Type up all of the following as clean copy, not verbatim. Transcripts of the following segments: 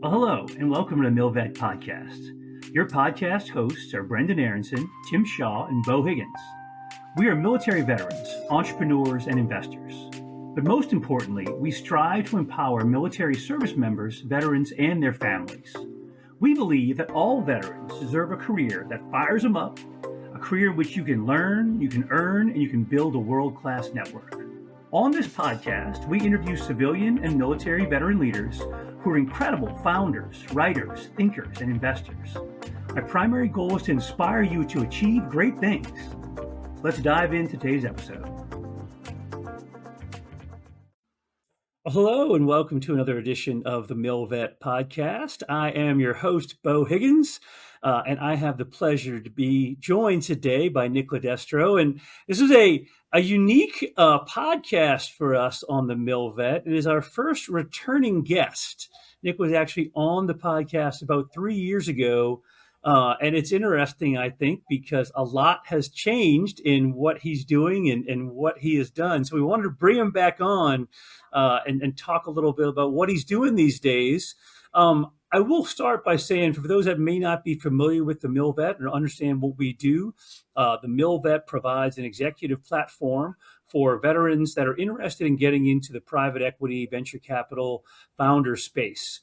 Well, hello, and welcome to the TheMilVet Podcast. Your podcast hosts are Brendan Aronson, Tim Shaw, and Beau Higgins. We are military veterans, entrepreneurs, and investors. But most importantly, we strive to empower military service members, veterans, and their families. We believe that all veterans deserve a career that fires them up, a career in which you can learn, you can earn, and you can build a world-class network. On this podcast, we interview civilian and military veteran leaders who are incredible founders, writers, thinkers, and investors. My primary goal is to inspire you to achieve great things. Let's dive into today's episode. Well, hello, and welcome to another edition of the TheMilVet Podcast. I am your host, Beau Higgins, and I have the pleasure to be joined today by Nick Lodestro. And this is a unique podcast for us on the TheMilVet. It is our first returning guest. Nick was actually on the podcast about 3 years ago. And it's interesting, I think, because a lot has changed in what he's doing and what he has done. So we wanted to bring him back on and talk a little bit about what he's doing these days. I will start by saying, for those that may not be familiar with the TheMilVet or understand what we do, the TheMilVet provides an executive platform for veterans that are interested in getting into the private equity, venture capital, founder space.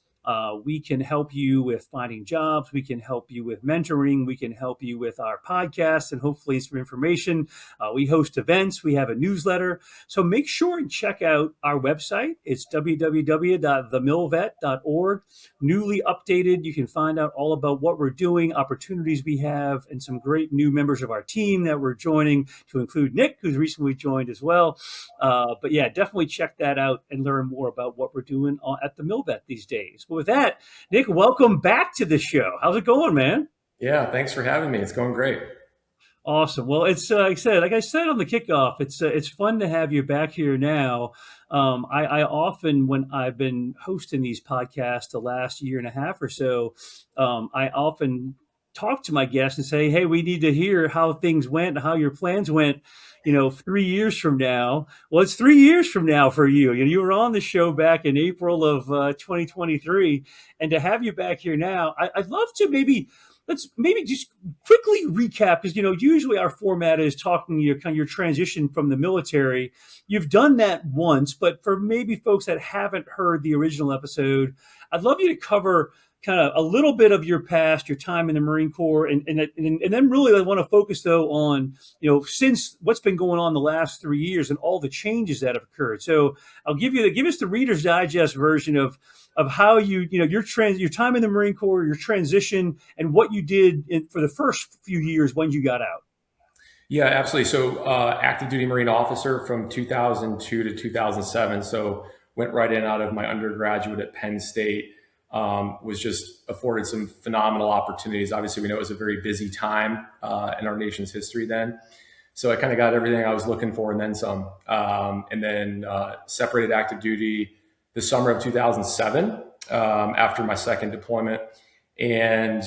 We can help you with finding jobs. We can help you with mentoring. We can help you with our podcast and hopefully some information. We host events. We have a newsletter. So make sure and check out our website. It's www.themilvet.org. Newly updated. You can find out all about what we're doing, opportunities we have, and some great new members of our team that we're joining, to include Nick, who's recently joined as well. But yeah, definitely check that out and learn more about what we're doing at the TheMilVet these days. With that, Nick, welcome back to the show. How's it going, man? Yeah, thanks for having me. It's going great. Awesome. Well, it's like I said on the kickoff, it's fun to have you back here now. I often, when I've been hosting these podcasts the last year and a half or so, I often talk to my guests and say, hey, we need to hear how things went, how your plans went, 3 years from now. Well, it's 3 years from now for you. You were on the show back in April of 2023. And to have you back here now, I'd love to let's just quickly recap, because, usually our format is talking your transition from the military. You've done that once, but for maybe folks that haven't heard the original episode, I'd love you to cover kind of a little bit of your past, your time in the Marine Corps, and then really I want to focus though on, since what's been going on the last 3 years and all the changes that have occurred. So I'll give us the Reader's Digest version of how your time in the Marine Corps, your transition, and what you did for the first few years when you got out. Yeah, absolutely. So active duty Marine officer from 2002 to 2007. So went right in out of my undergraduate at Penn State. Was just afforded some phenomenal opportunities. Obviously, we know it was a very busy time in our nation's history then. So I kind of got everything I was looking for and then some. And then separated active duty the summer of 2007 after my second deployment, and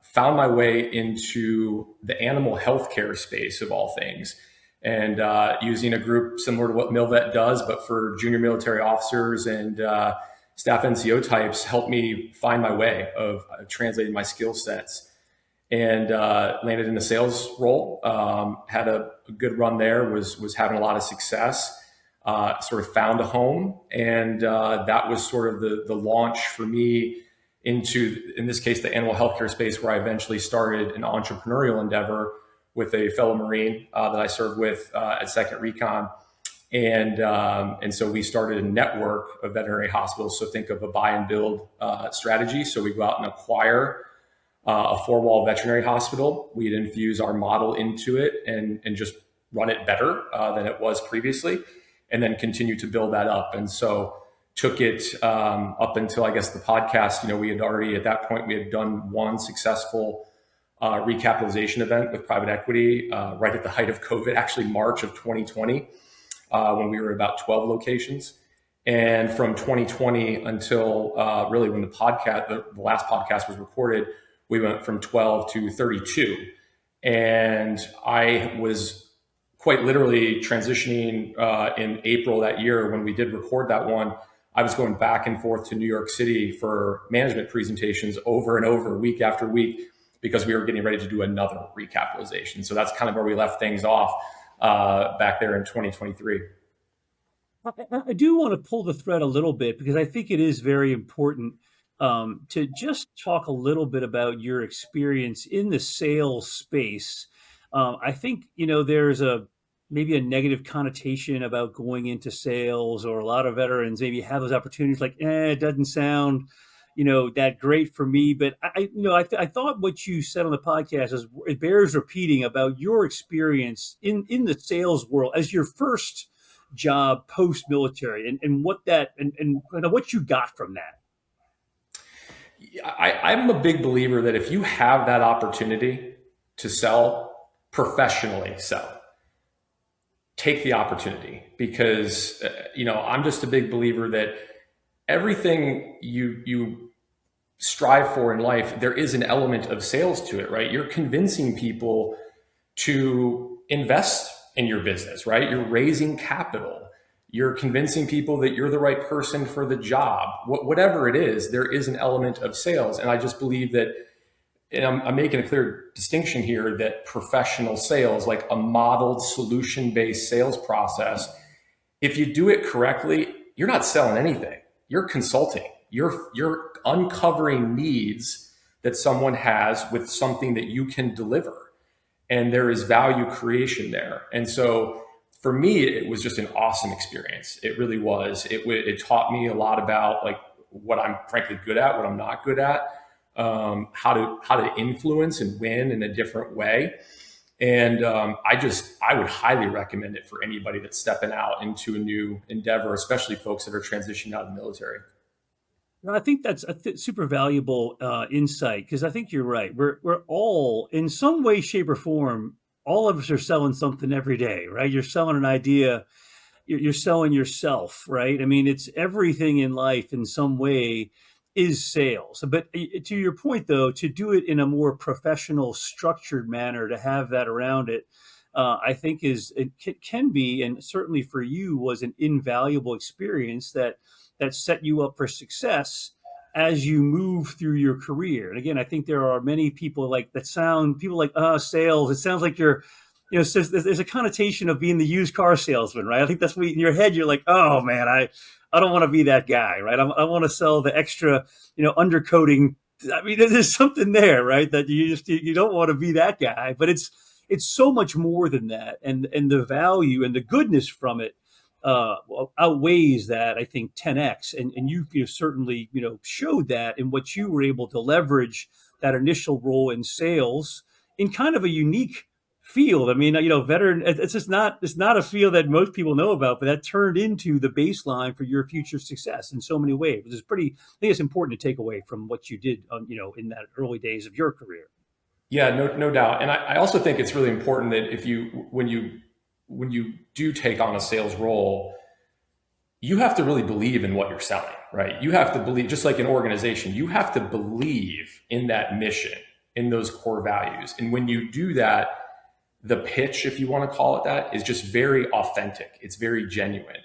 found my way into the animal healthcare space of all things. And using a group similar to what TheMilVet does, but for junior military officers and staff NCO types, helped me find my way of translating my skill sets, and landed in a sales role. Had a good run there, was having a lot of success, sort of found a home. And that was sort of the launch for me into, in this case, the animal healthcare space, where I eventually started an entrepreneurial endeavor with a fellow Marine that I served with at 2nd Recon. And so we started a network of veterinary hospitals. So think of a buy and build strategy. So we go out and acquire a 4-wall veterinary hospital. We'd infuse our model into it and just run it better than it was previously, and then continue to build that up. And so took it up until, I guess, the podcast. We had already, at that point, we had done one successful recapitalization event with private equity right at the height of COVID, actually March of 2020. When we were at about 12 locations. And from 2020 until really when the last podcast was recorded, we went from 12 to 32. And I was quite literally transitioning in April that year when we did record that one. I was going back and forth to New York City for management presentations over and over, week after week, because we were getting ready to do another recapitalization. So that's kind of where we left things off back there in 2023. I do want to pull the thread a little bit because I think it is very important to just talk a little bit about your experience in the sales space. I think, there's maybe a negative connotation about going into sales, or a lot of veterans maybe have those opportunities like, it doesn't sound, that great for me. But I thought what you said on the podcast it bears repeating about your experience in the sales world as your first job post-military, and what that and what you got from that. I'm a big believer that if you have that opportunity to sell professionally, take the opportunity, because I'm just a big believer that everything you strive for in life, there is an element of sales to it, right? You're convincing people to invest in your business, right? You're raising capital. You're convincing people that you're the right person for the job. Whatever it is, there is an element of sales. And I just believe that, and I'm making a clear distinction here, that professional sales, like a modeled solution-based sales process, if you do it correctly, you're not selling anything. You're consulting. You're uncovering needs that someone has with something that you can deliver. And there is value creation there. And so for me, it was just an awesome experience. It really was. It taught me a lot about like what I'm frankly good at, what I'm not good at, how to influence and win in a different way. And I would highly recommend it for anybody that's stepping out into a new endeavor, especially folks that are transitioning out of the military. I think that's a super valuable insight, because I think you're right. We're all, in some way, shape, or form, all of us are selling something every day, right? You're selling an idea, you're selling yourself, right? I mean, it's everything in life in some way is sales. But to your point, though, to do it in a more professional, structured manner, to have that around it, I think can be, and certainly for you was an invaluable experience that set you up for success as you move through your career. And again, I think there are many people like sales. It sounds like you're, so there's a connotation of being the used car salesman, right? I think that's what in your head, you're like, oh man, I don't want to be that guy, right? I want to sell the extra, undercoating. I mean, there's something there, right? That you don't want to be that guy, but it's so much more than that. And the value and the goodness from it outweighs that, I think, 10x. And you certainly, showed that in what you were able to leverage that initial role in sales in kind of a unique field. I mean, veteran, it's not a field that most people know about, but that turned into the baseline for your future success in so many ways. I think it's important to take away from what you did, in that early days of your career. Yeah, no doubt. And I also think it's really important that when you do take on a sales role, you have to really believe in what you're selling, right? You have to believe, just like an organization, you have to believe in that mission, in those core values. And when you do that, the pitch, if you want to call it that, is just very authentic. It's very genuine.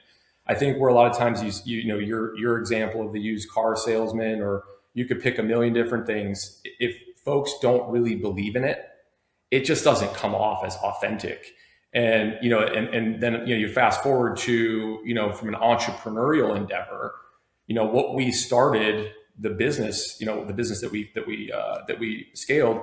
I think where a lot of times your example of the used car salesman, or you could pick a million different things. If folks don't really believe in it, it just doesn't come off as authentic. And, and then, you fast forward to, from an entrepreneurial endeavor, what we started the business that we scaled,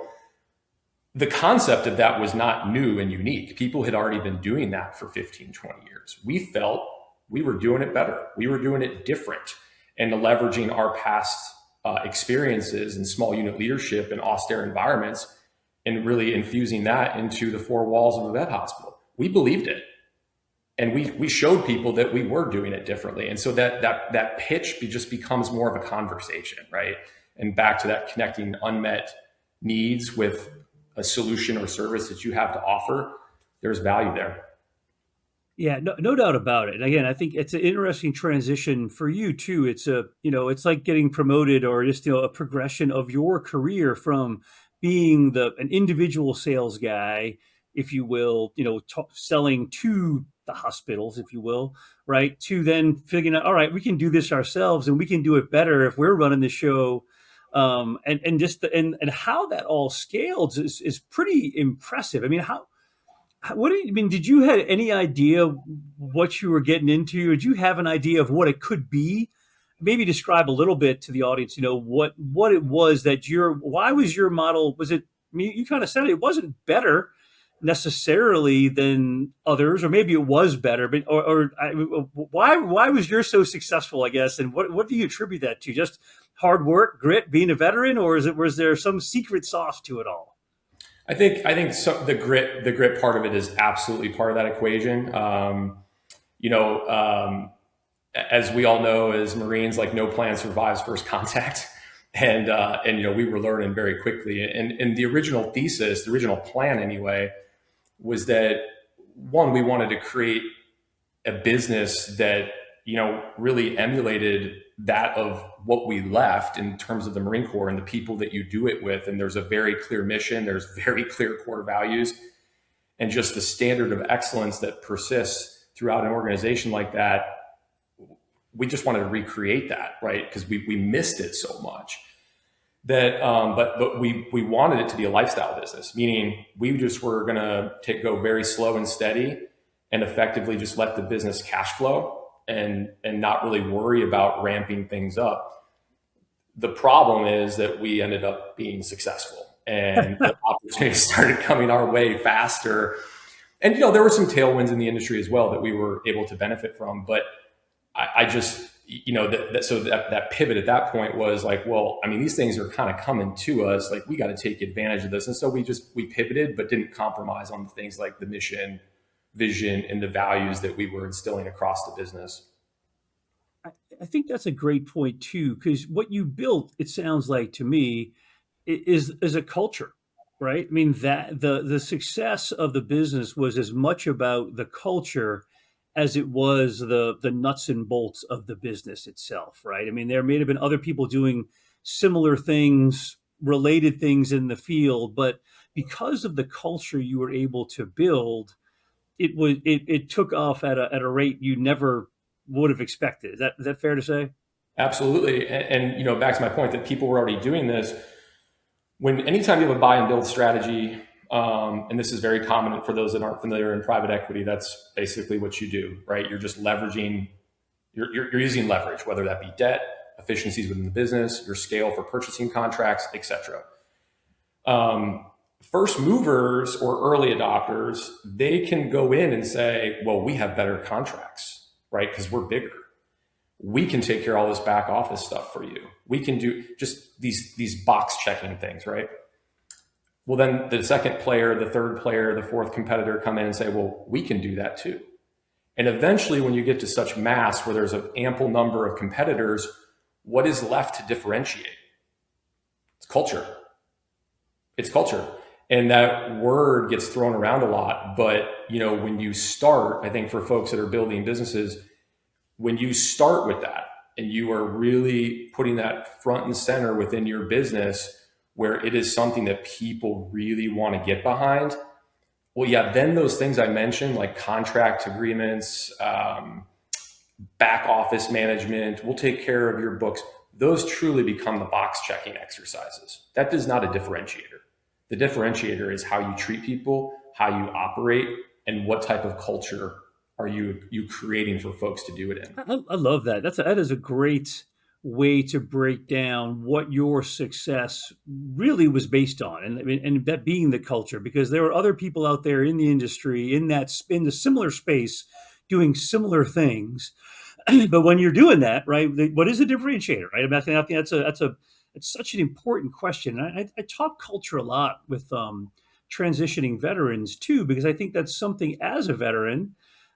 the concept of that was not new and unique. People had already been doing that for 15, 20 years. We felt we were doing it better. We were doing it different, and leveraging our past experiences in small unit leadership and austere environments, and really infusing that into the four walls of a vet hospital. We believed it. And we showed people that we were doing it differently. And so that pitch just becomes more of a conversation, right? And back to that connecting unmet needs with a solution or service that you have to offer, there's value there. Yeah, no doubt about it. And again, I think it's an interesting transition for you too. It's it's like getting promoted, or just, a progression of your career from being an individual sales guy, if you will, selling to the hospitals, if you will, right? To then figuring out, all right, we can do this ourselves and we can do it better if we're running the show. And how that all scaled is pretty impressive. I mean, what do you I mean? Did you have any idea what you were getting into? Did you have an idea of what it could be? Maybe describe a little bit to the audience, what it was that why was your model, was it, I mean, you kind of said it wasn't better necessarily than others, or maybe it was better, but, why was yours so successful, I guess? And what do you attribute that to? Just hard work, grit, being a veteran, or was there some secret sauce to it all? The grit part of it is absolutely part of that equation. You know, as we all know, as Marines, like no plan survives first contact. And we were learning very quickly. And the original thesis, the original plan anyway, was that one, we wanted to create a business that, really emulated that of what we left in terms of the Marine Corps and the people that you do it with. And there's a very clear mission, there's very clear core values, and just the standard of excellence that persists throughout an organization like that. We just wanted to recreate that, right? Because we missed it so much that, but we wanted it to be a lifestyle business, meaning we just were going to go very slow and steady and effectively just let the business cash flow and not really worry about ramping things up. The problem is that we ended up being successful and the opportunities started coming our way faster. And, there were some tailwinds in the industry as well that we were able to benefit from, but I just, that pivot at that point was like, well, I mean, these things are kind of coming to us, like we got to take advantage of this. And so we pivoted, but didn't compromise on things like the mission, vision, and the values that we were instilling across the business. I think that's a great point too, because what you built, it sounds like to me, is a culture, right? I mean, that the success of the business was as much about the culture as it was the nuts and bolts of the business itself, right? I mean, there may have been other people doing similar things, related things in the field, but because of the culture you were able to build, it took off at a rate you never would have expected. Is that fair to say? Absolutely. And back to my point that people were already doing this. Anytime you have a buy and build strategy, and this is very common for those that aren't familiar in private equity, that's basically what you do, right? You're just leveraging, you're using leverage, whether that be debt, efficiencies within the business, your scale for purchasing contracts, etc. First movers or early adopters, they can go in and say, well, we have better contracts, right? Because we're bigger. We can take care of all this back office stuff for you. We can do just these box checking things, right? Well, then the second player, the third player, the fourth competitor come in and say, well, we can do that too. And eventually when you get to such mass where there's an ample number of competitors, what is left to differentiate? It's culture. It's culture. And that word gets thrown around a lot. But, when you start, I think for folks that are building businesses, when you start with that and you are really putting that front and center within your business, where it is something that people really want to get behind, well, yeah, then those things I mentioned, like contract agreements, back office management, we'll take care of your books. Those truly become the box checking exercises. That is not a differentiator. The differentiator is how you treat people, how you operate, and what type of culture are you creating for folks to do it in. I love that. That is a great way to break down what your success really was based on, and that being the culture, because there are other people out there in the industry in the similar space doing similar things. But when you're doing that, right, what is a differentiator, right? I think it's such an important question. I talk culture a lot with transitioning veterans too, because I think that's something as a veteran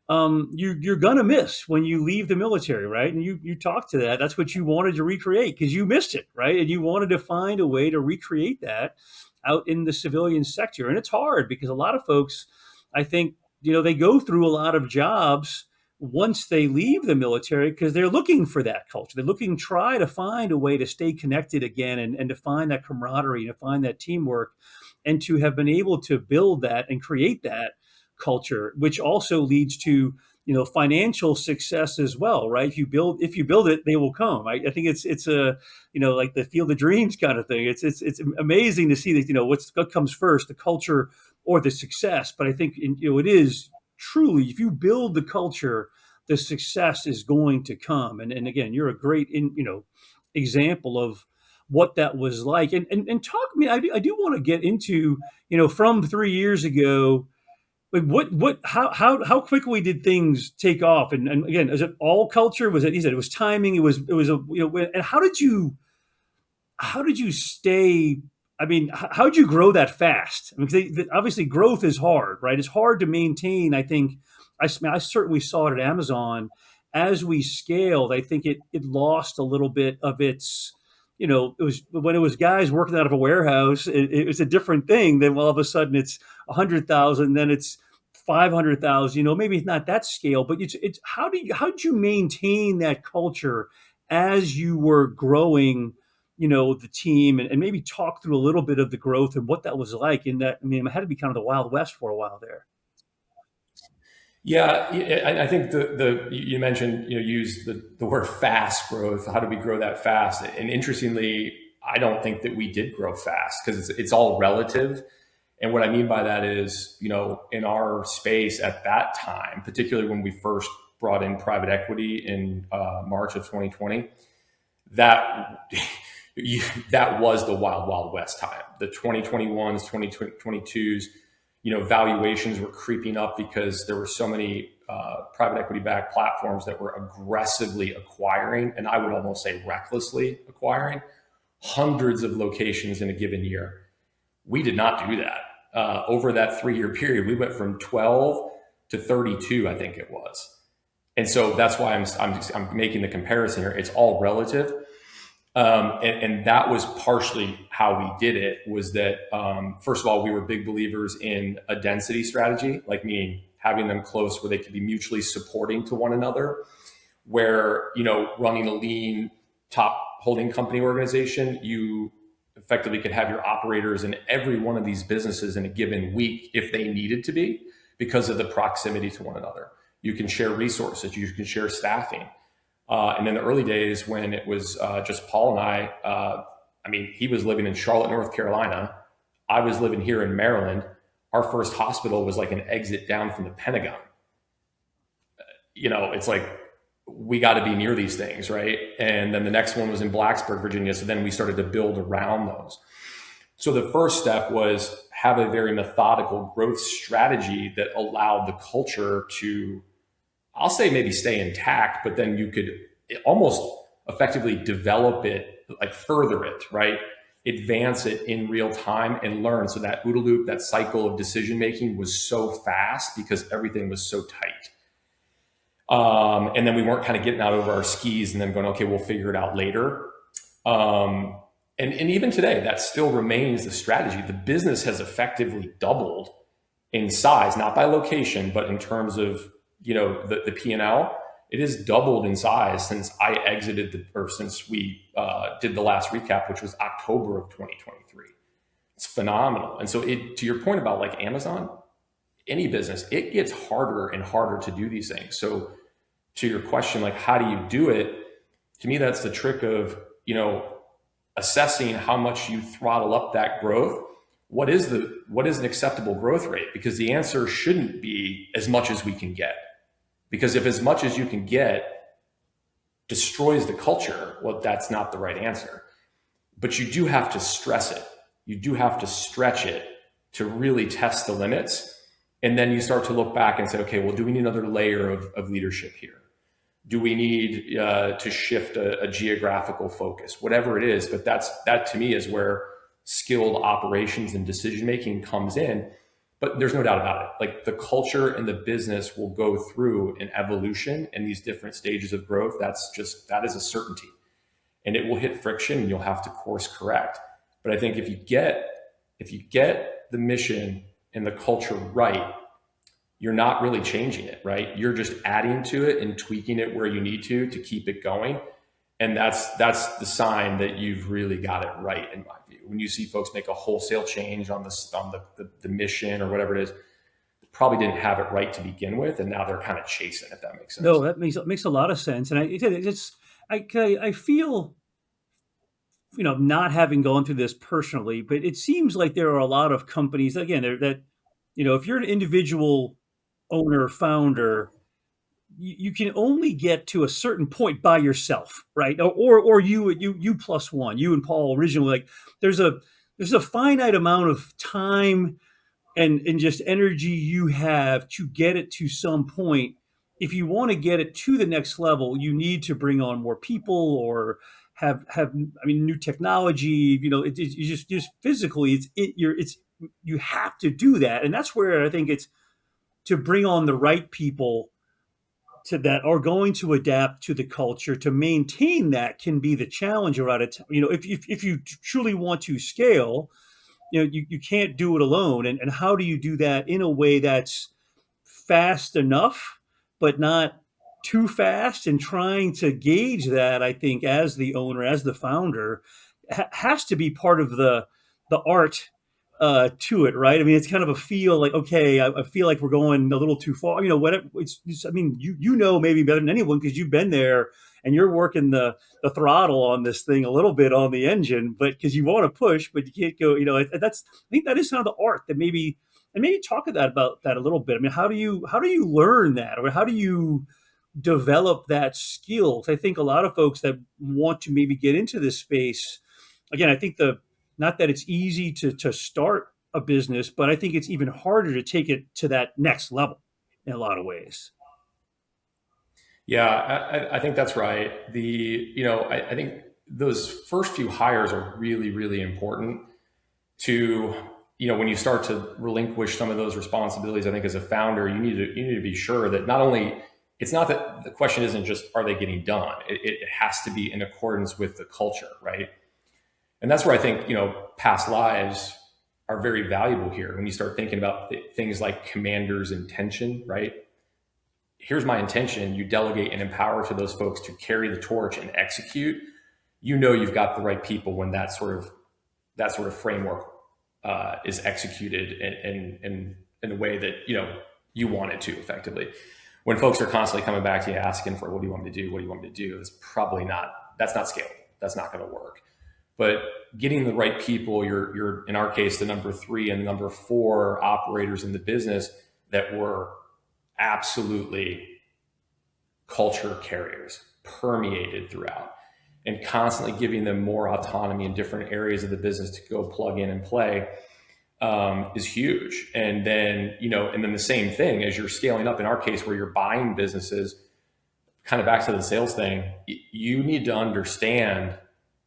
you're gonna miss when you leave the military, right? And you talk to that. That's what you wanted to recreate because you missed it, right? And you wanted to find a way to recreate that out in the civilian sector. And it's hard because a lot of folks, I think, they go through a lot of jobs once they leave the military because they're looking for that culture. They're try to find a way to stay connected again and to find that camaraderie, to find that teamwork, and to have been able to build that and create that culture, which also leads to, financial success as well, right? If you build it, they will come. I think it's a, like the field of dreams kind of thing. It's amazing to see that, what comes first, the culture or the success. But I think, it is truly, if you build the culture, the success is going to come. And again, you're a great, example of what that was like. And talk to me, I do want to get into, from 3 years ago, like how quickly did things take off? And again, is it all culture? Was it, you said it was timing? It was a, and how did you stay? I mean, how did you grow that fast? I mean, 'cause obviously growth is hard, right? It's hard to maintain. I think I certainly saw it at Amazon. As we scaled, I think it lost a little bit of its, it was when it was guys working out of a warehouse, it was a different thing. Then all of a sudden it's 100,000, then it's 500,000. Maybe it's not that scale, but it's how did you maintain that culture as you were growing, the team, and maybe talk through a little bit of the growth and what that was like in that. I mean, it had to be kind of the Wild West for a while there. Yeah, I think you mentioned, use the word fast growth. How do we grow that fast? And interestingly, I don't think that we did grow fast because it's all relative. And what I mean by that is, in our space at that time, particularly when we first brought in private equity in March of 2020, that that was the wild, wild west time. The 2021s, 2022s, valuations were creeping up because there were so many private equity backed platforms that were aggressively acquiring, and I would almost say recklessly acquiring, hundreds of locations in a given year. We did not do that. Over that 3-year period, we went from 12 to 32, I think it was. And so that's why I'm making the comparison here. It's all relative. And that was partially how we did it, was that, first of all, we were big believers in a density strategy, like meaning having them close where they could be mutually supporting to one another, where, running a lean top holding company organization, you effectively could have your operators in every one of these businesses in a given week if they needed to be, because of the proximity to one another. You can share resources, you can share staffing. And in the early days when it was just Paul and I mean, he was living in Charlotte, North Carolina. I was living here in Maryland. Our first hospital was like an exit down from the Pentagon. It's like, we got to be near these things, right? And then the next one was in Blacksburg, Virginia. So then we started to build around those. So the first step was have a very methodical growth strategy that allowed the culture to, I'll say, maybe stay intact, but then you could almost effectively develop it, like further it, right? Advance it in real time and learn. So that OODA loop, that cycle of decision making was so fast because everything was so tight. And then we weren't kind of getting out over our skis and then going, okay, we'll figure it out later. And even today, that still remains the strategy. The business has effectively doubled in size, not by location, but in terms of, the P&L. It has doubled in size since I exited since we did the last recap, which was October of 2023. It's phenomenal. And so to your point about like Amazon, any business, it gets harder and harder to do these things. So to your question, like, how do you do it? To me, that's the trick of, assessing how much you throttle up that growth. What is an acceptable growth rate? Because the answer shouldn't be as much as we can get. Because if as much as you can get destroys the culture, well, that's not the right answer. But you do have to stress it. You do have to stretch it to really test the limits. And then you start to look back and say, okay, well, do we need another layer of leadership here? Do we need to shift a geographical focus? Whatever it is, but that to me is where skilled operations and decision-making comes in. But there's no doubt about it. Like, the culture and the business will go through an evolution in these different stages of growth. That is a certainty. And it will hit friction and you'll have to course correct. But I think if you get the mission and the culture right, you're not really changing it, right? You're just adding to it and tweaking it where you need to keep it going. And that's the sign that you've really got it right, in my view. When you see folks make a wholesale change on the mission or whatever it is, probably didn't have it right to begin with, and now they're kind of chasing, if that makes No, sense. that makes a lot of sense. And I feel, not having gone through this personally, but it seems like there are a lot of companies, again, that, if you're an individual owner, founder, you can only get to a certain point by yourself, right? Or you plus one, you and Paul originally, like there's a finite amount of time and just energy you have to get it to some point. If you want to get it to the next level, you need to bring on more people or have new technology. You just physically, you have to do that, and that's where I think it's to bring on the right people to that are going to adapt to the culture to maintain that can be the challenge around it. If you truly want to scale, you can't do it alone. And how do you do that in a way that's fast enough, but not too fast? And trying to gauge that, I think, as the owner, as the founder, has to be part of the art to it, right? I mean, it's kind of a feel like, okay, I feel like we're going a little too far. Whatever. I mean, maybe better than anyone because you've been there and you're working the throttle on this thing a little bit on the engine, but because you want to push, but you can't go. I think that is kind of the art that maybe, and maybe talk about that a little bit. I mean, how do you learn that, or how do you develop that skill? 'Cause I think a lot of folks that want to maybe get into this space, again, I think not that it's easy to start a business, but I think it's even harder to take it to that next level in a lot of ways. Yeah, I think that's right. I think those first few hires are really, really important to, when you start to relinquish some of those responsibilities. I think as a founder, you need to be sure that not only, it's not that the question isn't just, are they getting done? It has to be in accordance with the culture, right? And that's where I think, past lives are very valuable here. When you start thinking about things like commander's intention, right? Here's my intention. You delegate and empower to those folks to carry the torch and execute. You've got the right people when that sort of framework is executed in a way that you want it to effectively. When folks are constantly coming back to you asking for, what do you want me to do? What do you want me to do? That's not scalable. That's not going to work. But getting the right people, you're in our case, the number 3 and number 4 operators in the business that were absolutely culture carriers, permeated throughout, and constantly giving them more autonomy in different areas of the business to go plug in and play is huge. And then, and then the same thing as you're scaling up, in our case, where you're buying businesses, kind of back to the sales thing, you need to understand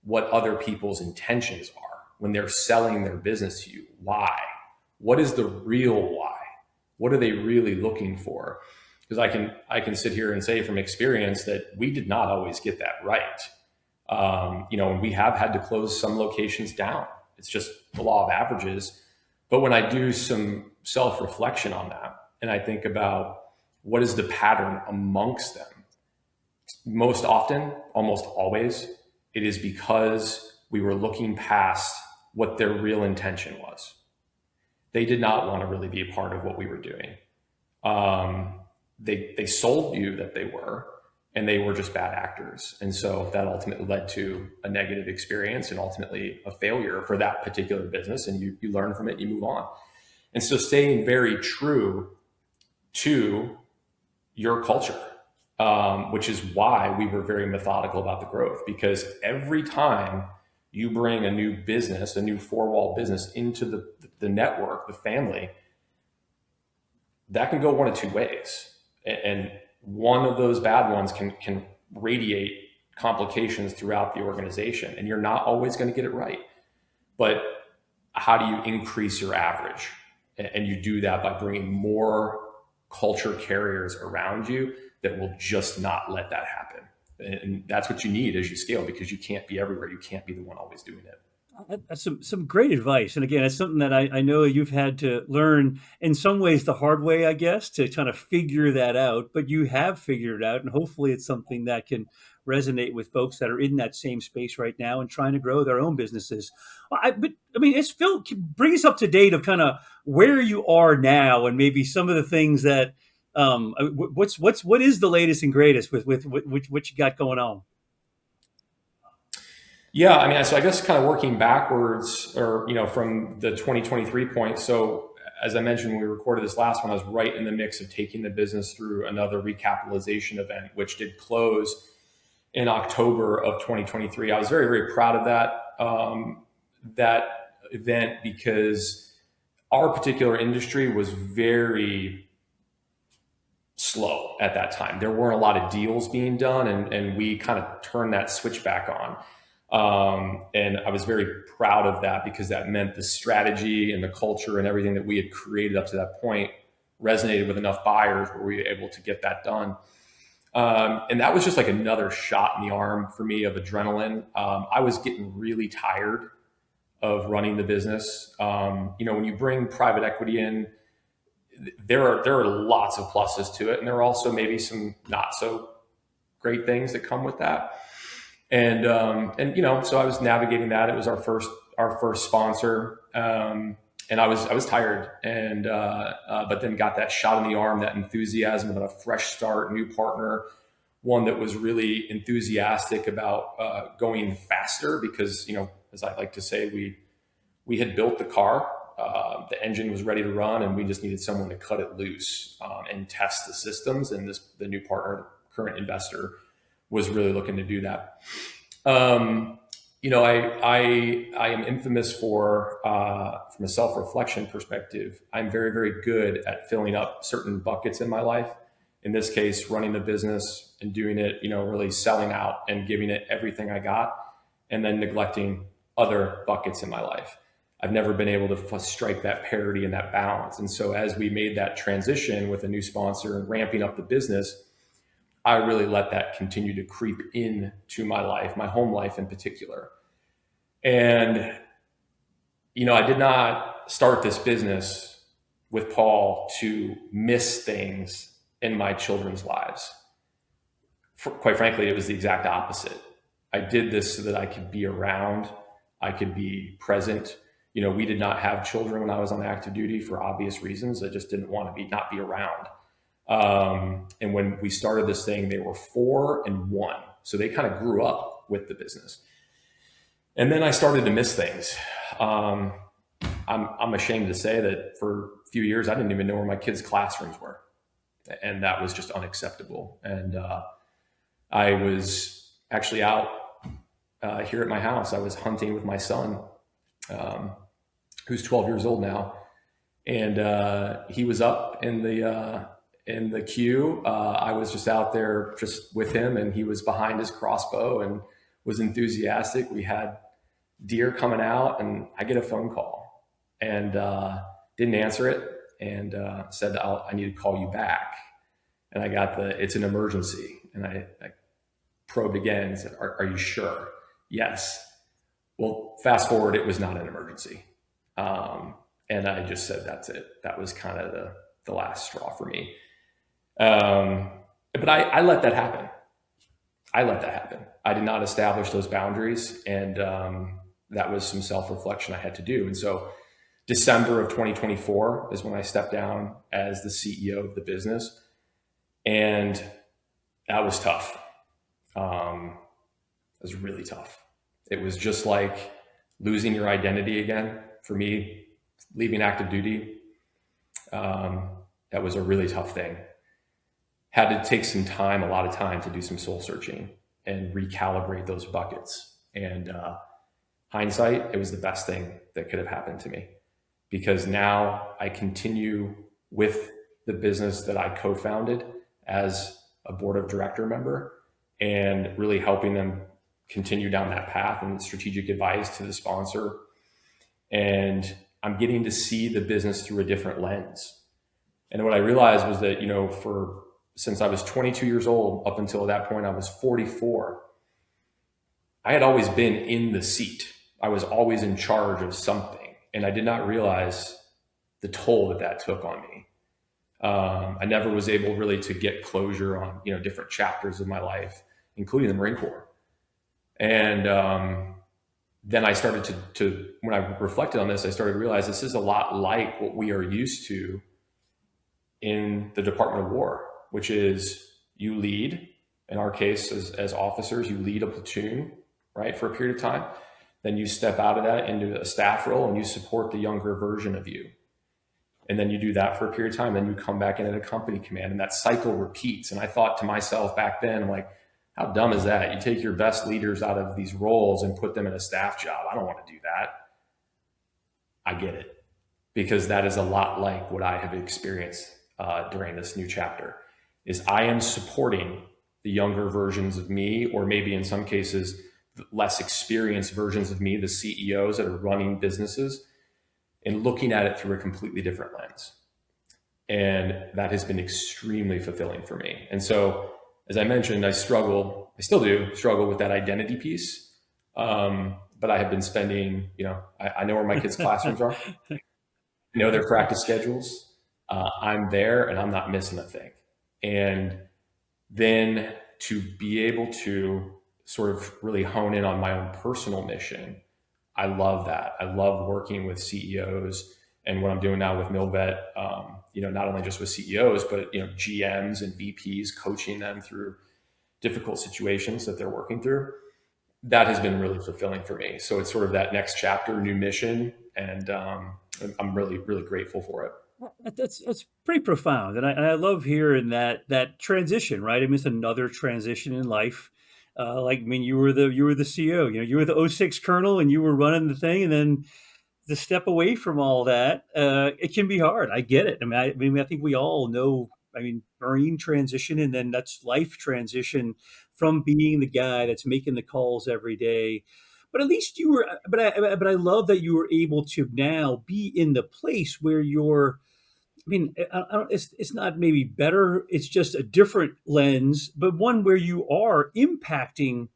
what other people's intentions are when they're selling their business to you. Why? What is the real why? What are they really looking for? Because I can sit here and say from experience that we did not always get that right. And we have had to close some locations down. It's just the law of averages. But when I do some self-reflection on that, and I think about what is the pattern amongst them, most often, almost always, it is because we were looking past what their real intention was. They did not want to really be a part of what we were doing. They sold you that they were, and they were just bad actors. And so that ultimately led to a negative experience and ultimately a failure for that particular business. And you learn from it, you move on. And so staying very true to your culture, which is why we were very methodical about the growth, because every time you bring a new business, a new 4-wall business into the network, the family, that can go one of 2 ways. And one of those bad ones can radiate complications throughout the organization. And you're not always going to get it right. But how do you increase your average? And you do that by bringing more culture carriers around you that will just not let that happen. And that's what you need as you scale, because you can't be everywhere. You can't be the one always doing it. That's some great advice. And again, it's something that I know you've had to learn in some ways the hard way, I guess, to kind of figure that out. But you have figured it out, and hopefully it's something that can resonate with folks that are in that same space right now and trying to grow their own businesses. But I mean, it's Phil, bring us up to date of kind of where you are now, and maybe some of the things that what is the latest and greatest with what you got going on? Yeah, I mean, so I guess kind of working backwards, or from the 2023 point. So as I mentioned when we recorded this last one, I was right in the mix of taking the business through another recapitalization event, which did close in October of 2023. I was very, very proud of that event, because our particular industry was very slow at that time. There weren't a lot of deals being done, and we kind of turned that switch back on. And I was very proud of that, because that meant the strategy and the culture and everything that we had created up to that point resonated with enough buyers where we were able to get that done. And that was just like another shot in the arm for me of adrenaline. I was getting really tired of running the business. When you bring private equity in, there are lots of pluses to it, and there are also maybe some not so great things that come with that. And so I was navigating that. It was our first sponsor, and I was tired, and but then got that shot in the arm, that enthusiasm about a fresh start, new partner, one that was really enthusiastic about going faster, because as I like to say, we had built the car, the engine was ready to run, and we just needed someone to cut it loose and test the systems. And the new partner, the current investor, was really looking to do that. I am infamous for, from a self-reflection perspective, I'm very, very good at filling up certain buckets in my life. In this case, running the business and doing it, really selling out and giving it everything I got, and then neglecting other buckets in my life. I've never been able to strike that parity and that balance. And so as we made that transition with a new sponsor and ramping up the business, I really let that continue to creep into my life, my home life in particular. And, I did not start this business with Paul to miss things in my children's lives. Quite frankly, it was the exact opposite. I did this so that I could be around, I could be present. We did not have children when I was on active duty for obvious reasons. I just didn't want to not be around. And when we started this thing, they were 4 and 1. So they kind of grew up with the business. And then I started to miss things. I'm ashamed to say that for a few years, I didn't even know where my kids' classrooms were. And that was just unacceptable. And I was actually out here at my house. I was hunting with my son, who's 12 years old now. And he was up in the queue. I was just out there just with him, and he was behind his crossbow and was enthusiastic. We had deer coming out, and I get a phone call, and didn't answer it, and said, I need to call you back. And I got it's an emergency. And I probed again and said, are you sure? Yes. Well, fast forward, it was not an emergency. And I just said, that's it. That was kind of the last straw for me. But I let that happen. I did not establish those boundaries. And that was some self-reflection I had to do. And so December of 2024 is when I stepped down as the CEO of the business. And that was tough. It was really tough. It was just like losing your identity again. For me, leaving active duty, that was a really tough thing. Had to take some time, a lot of time, to do some soul searching and recalibrate those buckets. And hindsight, it was the best thing that could have happened to me, because now I continue with the business that I co-founded as a board of director member, and really helping them continue down that path and strategic advice to the sponsor. And I'm getting to see the business through a different lens. And what I realized was that, since I was 22 years old, up until that point, I was 44. I had always been in the seat. I was always in charge of something. And I did not realize the toll that took on me. I never was able really to get closure on, different chapters of my life, including the Marine Corps. And then I started to, when I reflected on this, I started to realize this is a lot like what we are used to in the Department of War, which is you lead, in our case, as officers, you lead a platoon, right, for a period of time. Then you step out of that into a staff role and you support the younger version of you. And then you do that for a period of time. Then you come back in at a company command, and that cycle repeats. And I thought to myself back then, I'm like, how dumb is that? You take your best leaders out of these roles and put them in a staff job. I don't want to do that. I get it, because that is a lot like what I have experienced during this new chapter. Is I am supporting the younger versions of me, or maybe in some cases, less experienced versions of me, the CEOs that are running businesses, and looking at it through a completely different lens. And that has been extremely fulfilling for me. And so, as I mentioned, I still do struggle with that identity piece. But I have been spending, I know where my kids' classrooms are. I know their practice schedules. I'm there and I'm not missing a thing. And then to be able to sort of really hone in on my own personal mission, I love that. I love working with CEOs, and what I'm doing now with MilVet, not only just with CEOs, but, GMs and VPs, coaching them through difficult situations that they're working through. That has been really fulfilling for me. So it's sort of that next chapter, new mission. And I'm really, really grateful for it. That's pretty profound. And I love hearing that transition, right? I mean, it's another transition in life. You were the CEO, you were the 06 colonel and you were running the thing, and then to step away from all that, it can be hard. I get it. I think we all know, Marine transition, and then that's life transition from being the guy that's making the calls every day. But at least you were, but I love that you were able to now be in the place where you're, it's not maybe better. It's just a different lens, but one where you are impacting,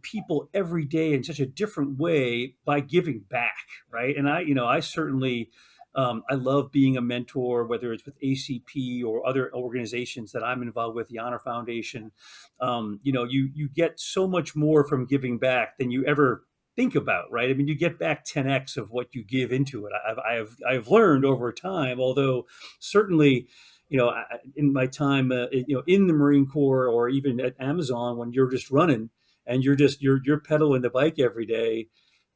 people every day in such a different way by giving back, right? And I certainly, I love being a mentor, whether it's with ACP or other organizations that I'm involved with, the Honor Foundation. You get so much more from giving back than you ever think about, right? You get back 10x of what you give into it. I've learned over time, although certainly, in my time, in the Marine Corps or even at Amazon, when you're just running and you're pedaling the bike every day,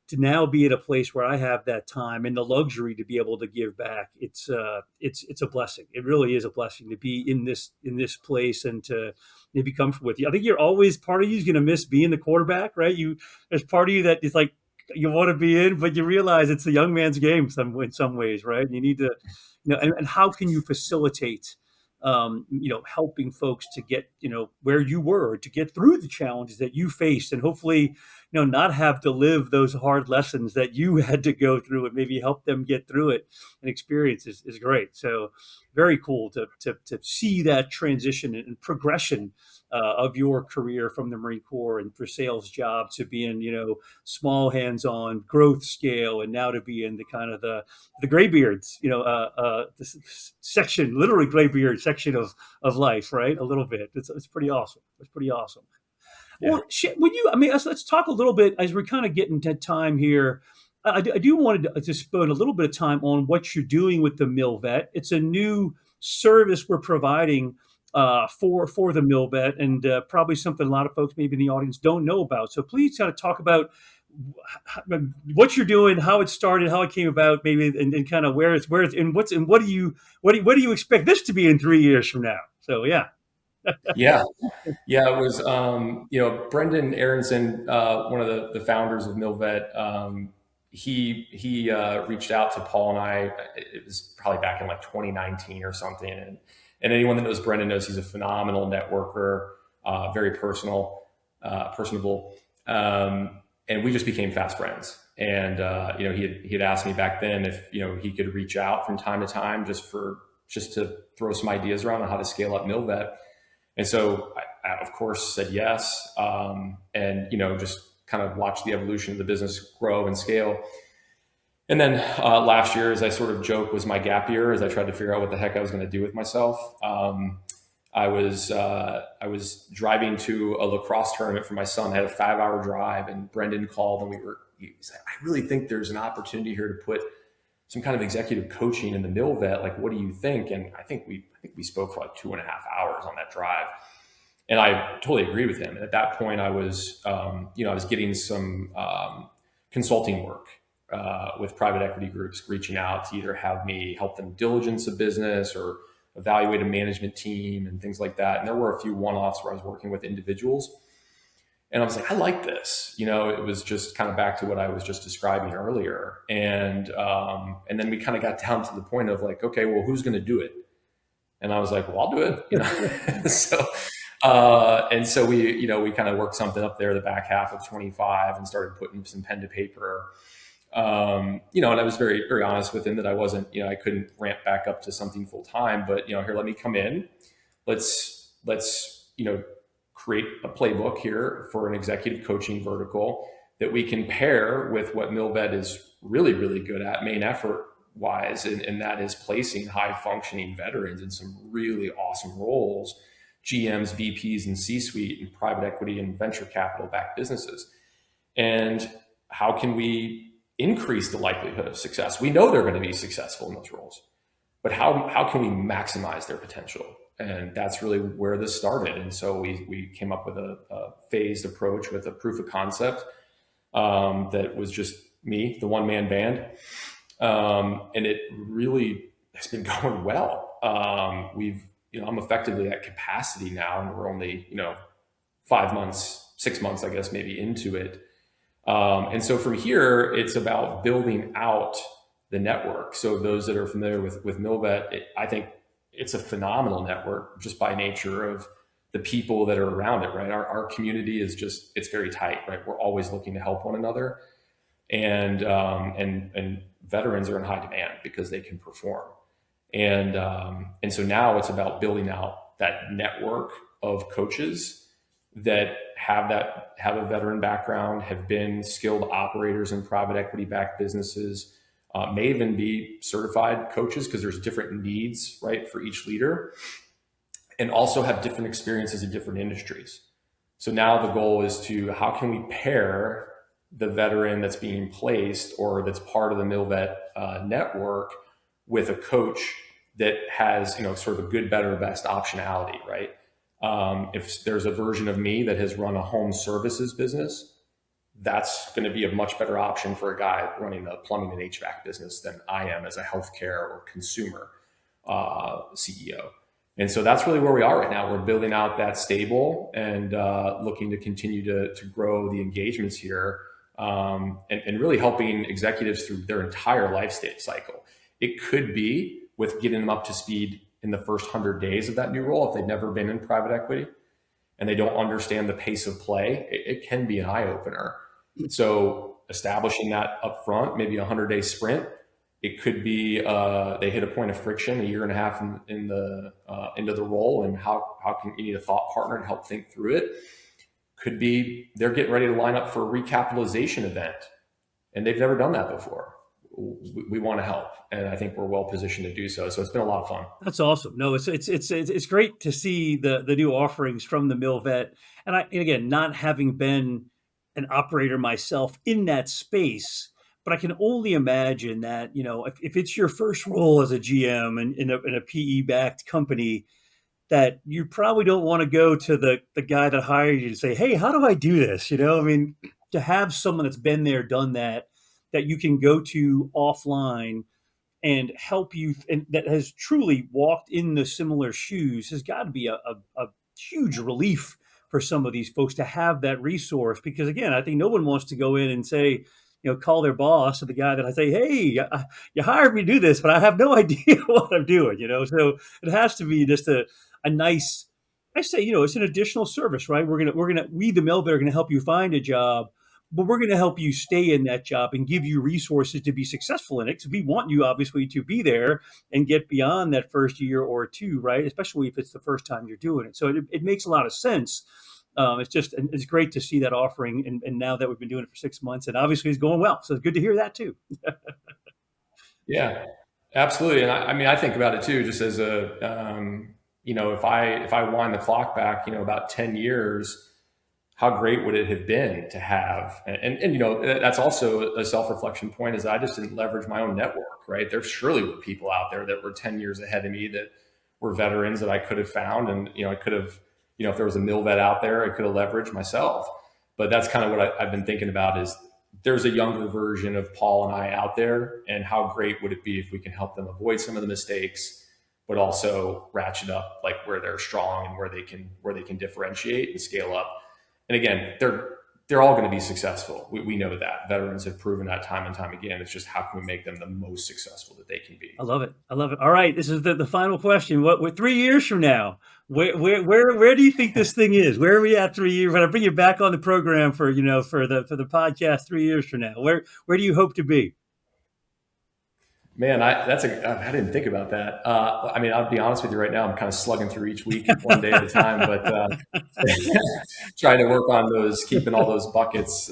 to now be at a place where I have that time and the luxury to be able to give back, it's a blessing. It really is a blessing to be in this place and to be comfortable with you. I think you're always, part of you is going to miss being the quarterback, right? There's part of you that is like, you want to be in, but you realize it's a young man's game in some ways, right? And you need to, and how can you facilitate, helping folks to get, where you were, to get through the challenges that you faced, and hopefully, not have to live those hard lessons that you had to go through, and maybe help them get through it and experience is great. So very cool to see that transition and progression of your career from the Marine Corps and for sales jobs to being, small hands-on growth scale, and now to be in the kind of the graybeards, the section, literally graybeard section of life, right? A little bit. It's pretty awesome. It's pretty awesome. Yeah. Well, let's talk a little bit as we're kind of getting to time here. I do want to spend a little bit of time on what you're doing with the MilVet. It's a new service we're providing for the MilVet, and probably something a lot of folks maybe in the audience don't know about. So please kind of talk about what you're doing, how it started, how it came about, maybe, and kind of where it's and what do you expect this to be in 3 years from now? So yeah. Yeah. It was, Brendan Aronson, one of the founders of MilVet. He reached out to Paul and I. It was probably back in like 2019 or something. And anyone that knows Brendan knows he's a phenomenal networker, very personable. And we just became fast friends. And, he had asked me back then if, he could reach out from time to time just to throw some ideas around on how to scale up MilVet. And so I of course said yes. And, just kind of watched the evolution of the business grow and scale. And then last year, as I sort of joke, was my gap year as I tried to figure out what the heck I was going to do with myself. I was driving to a lacrosse tournament for my son. I had a 5-hour drive, and Brendan called, and he said, I really think there's an opportunity here to put some kind of executive coaching in the MilVet. Like, what do you think? And I think we spoke for like 2.5 hours on that drive. And I totally agree with him. And at that point, I was getting some consulting work with private equity groups reaching out to either have me help them diligence a business or evaluate a management team and things like that. And there were a few one-offs where I was working with individuals. And I was like, I like this. It was just kind of back to what I was just describing earlier. And then we kind of got down to the point of like, okay, well, who's going to do it? And I was like, well, I'll do it. So we kind of worked something up there the back half of 25 and started putting some pen to paper. And I was very, very honest with him that I wasn't, I couldn't ramp back up to something full time, but, here, let me come in. Let's create a playbook here for an executive coaching vertical that we can pair with what MilVet is really, really good at main effort wise. And that is placing high functioning veterans in some really awesome roles, GMs, VPs, and C-suite in private equity and venture capital backed businesses. And how can we increase the likelihood of success? We know they're going to be successful in those roles, but how can we maximize their potential? And that's really where this started. And so we came up with a phased approach with a proof of concept that was just me, the one-man band. And it really has been going well. I'm effectively at capacity now, and we're only, 5 months, 6 months, I guess, maybe into it. And so from here, it's about building out the network. So those that are familiar with MilVet, I think it's a phenomenal network just by nature of the people that are around it, right? Our community is it's very tight, right? We're always looking to help one another. And veterans are in high demand because they can perform. And so now it's about building out that network of coaches that have a veteran background, have been skilled operators in private equity backed businesses, may even be certified coaches because there's different needs, right, for each leader, and also have different experiences in different industries. So now the goal is how can we pair the veteran that's being placed or that's part of the MilVet network with a coach that has, sort of a good, better, best optionality, right? If there's a version of me that has run a home services business, that's going to be a much better option for a guy running a plumbing and HVAC business than I am as a healthcare or consumer CEO. And so that's really where we are right now. We're building out that stable and looking to continue to grow the engagements here and really helping executives through their entire life stage cycle. It could be with getting them up to speed in the first 100 days of that new role if they've never been in private equity and they don't understand the pace of play. It can be an eye-opener. So establishing that up front, maybe a 100-day sprint. It could be they hit a point of friction 1.5 years into the role, and how can you need a thought partner to help think through it. Could be they're getting ready to line up for a recapitalization event and they've never done that before. We want to help, and I think we're well positioned to do so. So it's been a lot of fun. That's awesome. No, it's great to see the new offerings from the MilVet, and again, not having been an operator myself in that space, but I can only imagine that if it's your first role as a GM in a PE backed company, that you probably don't want to go to the guy that hired you to say, hey, how do I do this? To have someone that's been there, done that you can go to offline and help you, and that has truly walked in the similar shoes, has got to be a huge relief for some of these folks to have that resource. Because again, I think no one wants to go in and say, call their boss or the guy that I say, hey, you hired me to do this, but I have no idea what I'm doing, So it has to be just a nice, I say, it's an additional service, right? We, the MilVet, are going to help you find a job, but we're going to help you stay in that job and give you resources to be successful in it. Because we want you obviously to be there and get beyond that first year or two, right? Especially if it's the first time you're doing it. So it makes a lot of sense It's great to see that offering. And now that we've been doing it for 6 months, and obviously it's going well. So it's good to hear that too. Yeah, absolutely. And I mean, I think about it too, just as if I wind the clock back, about 10 years, how great would it have been to have, and that's also a self-reflection point, is I just didn't leverage my own network, right? There surely were people out there that were 10 years ahead of me that were veterans that I could have found. And, I could have, if there was a MilVet out there, I could have leveraged myself. But that's kind of what I've been thinking about, is there's a younger version of Paul and I out there, and how great would it be if we can help them avoid some of the mistakes, but also ratchet up like where they're strong and where they can differentiate and scale up. And again, they're all going to be successful. We know that. Veterans have proven that time and time again. It's just, how can we make them the most successful that they can be? I love it. All right, this is the final question. What 3 years from now? Where do you think this thing is? Where are we at 3 years? When I bring you back on the program for the podcast 3 years from now, where do you hope to be? Man, I didn't think about that. I mean, I'll be honest with you right now, I'm kind of slugging through each week one day at a time, but trying to work on keeping all those buckets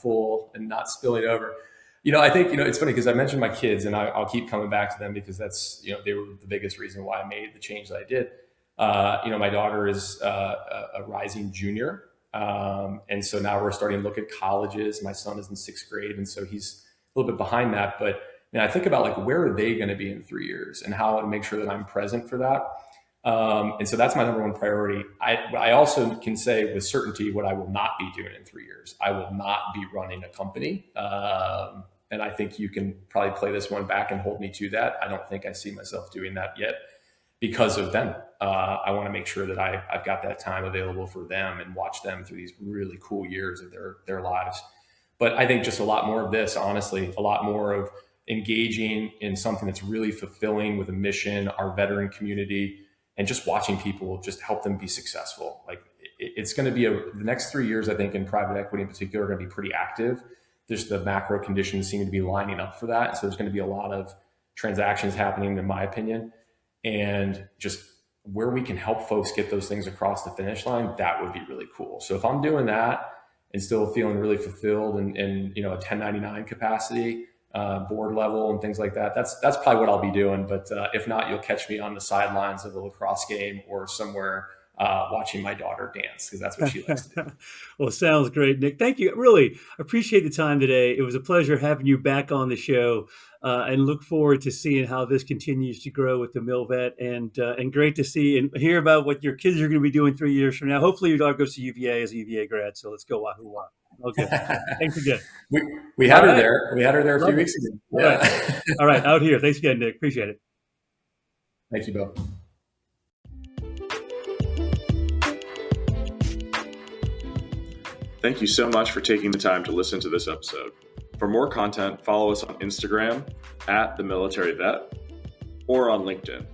full and not spilling over. I think, it's funny because I mentioned my kids, and I'll keep coming back to them because that's, they were the biggest reason why I made the change that I did. My daughter is a rising junior. And so now we're starting to look at colleges. My son is in 6th grade, and so he's a little bit behind that. But I think about, like, where are they going to be in 3 years, and how to make sure that I'm present for that. And so that's my number one priority. I also can say with certainty what I will not be doing in 3 years. I will not be running a company. And I think you can probably play this one back and hold me to that. I don't think I see myself doing that yet because of them. I want to make sure that I've got that time available for them and watch them through these really cool years of their lives. But I think just a lot more of this, honestly, a lot more of engaging in something that's really fulfilling with a mission, our veteran community, and just watching people just help them be successful. Like, it's going to be the next 3 years, I think, in private equity in particular, are going to be pretty active. There's the macro conditions seem to be lining up for that. So there's going to be a lot of transactions happening, in my opinion, and just where we can help folks get those things across the finish line, that would be really cool. So if I'm doing that and still feeling really fulfilled and a 1099 capacity, board level and things like that, that's probably what I'll be doing. But if not, you'll catch me on the sidelines of a lacrosse game or somewhere watching my daughter dance, because that's what she likes to do. Well, sounds great, Nick. Thank you. Really appreciate the time today. It was a pleasure having you back on the show, and look forward to seeing how this continues to grow with the MilVet, and great to see and hear about what your kids are going to be doing 3 years from now. Hopefully your daughter goes to UVA as a UVA grad. So let's go Wahoo Wah. Okay. Thanks again. We had her there. We had her there a few weeks ago. Yeah. All right. Out here. Thanks again, Nick. Appreciate it. Thank you, Beau. Thank you so much for taking the time to listen to this episode. For more content, follow us on Instagram @TheMilitaryVet or on LinkedIn.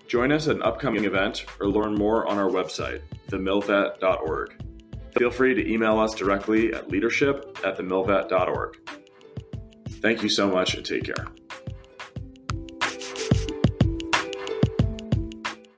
Join us at an upcoming event or learn more on our website, TheMilVet.org. Feel free to email us directly at leadership@TheMilVet.org. Thank you so much and take care.